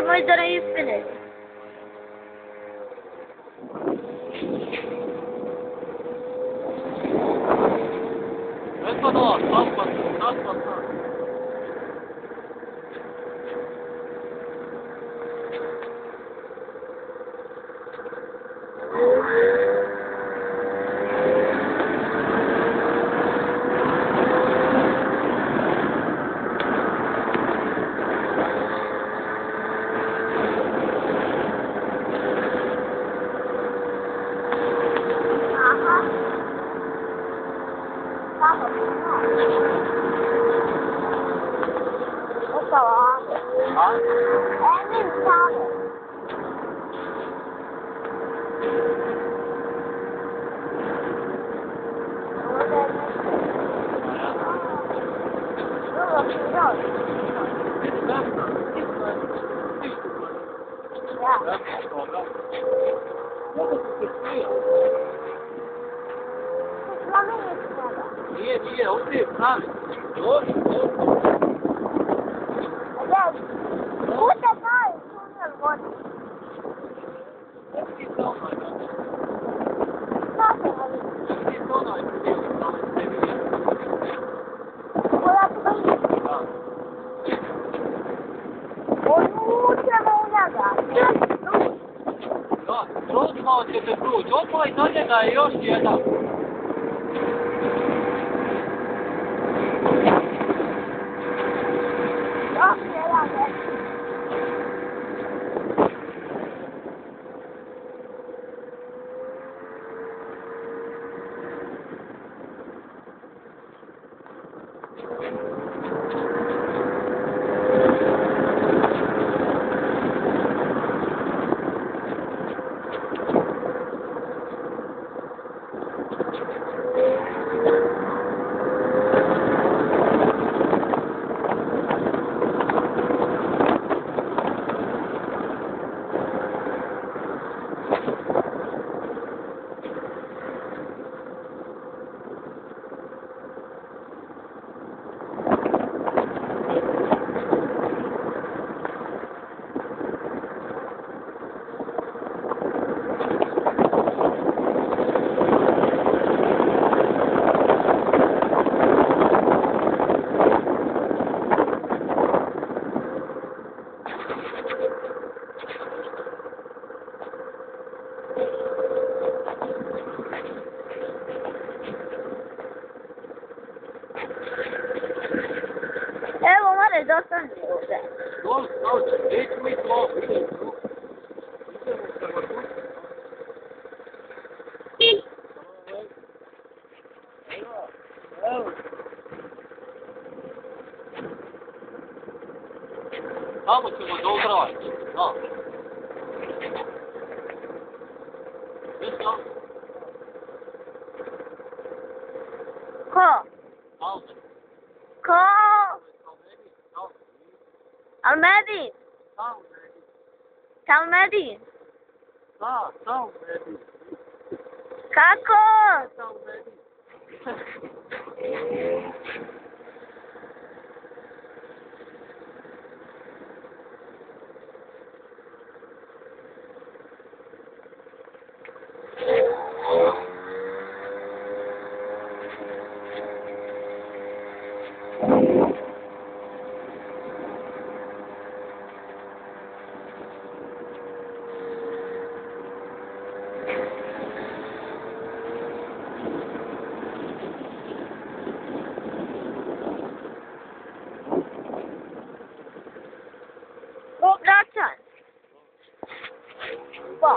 ćemo i da ne ispine. Gospodo, naspad. Nije, ovdje je pravi. Dođi. Kuda pravi tunel vodi? Ti to onaj, Kako je? ti to onaj, ne vidim. Koja prvi? Da. Uđemo u njega. Da, rozmao ćete proći. Opa i za njega je još jedan. Evo, more, dostane ovdje. Dođi, neću mi to. Idemo prema tu. Evo. Tamo ćemo dobrati. Da. Viš tamo? Ko? Tamo. Ko? Almedin? Talmedin? Da, Talmedin. Kako? Talmedin. Vraćan. Pa.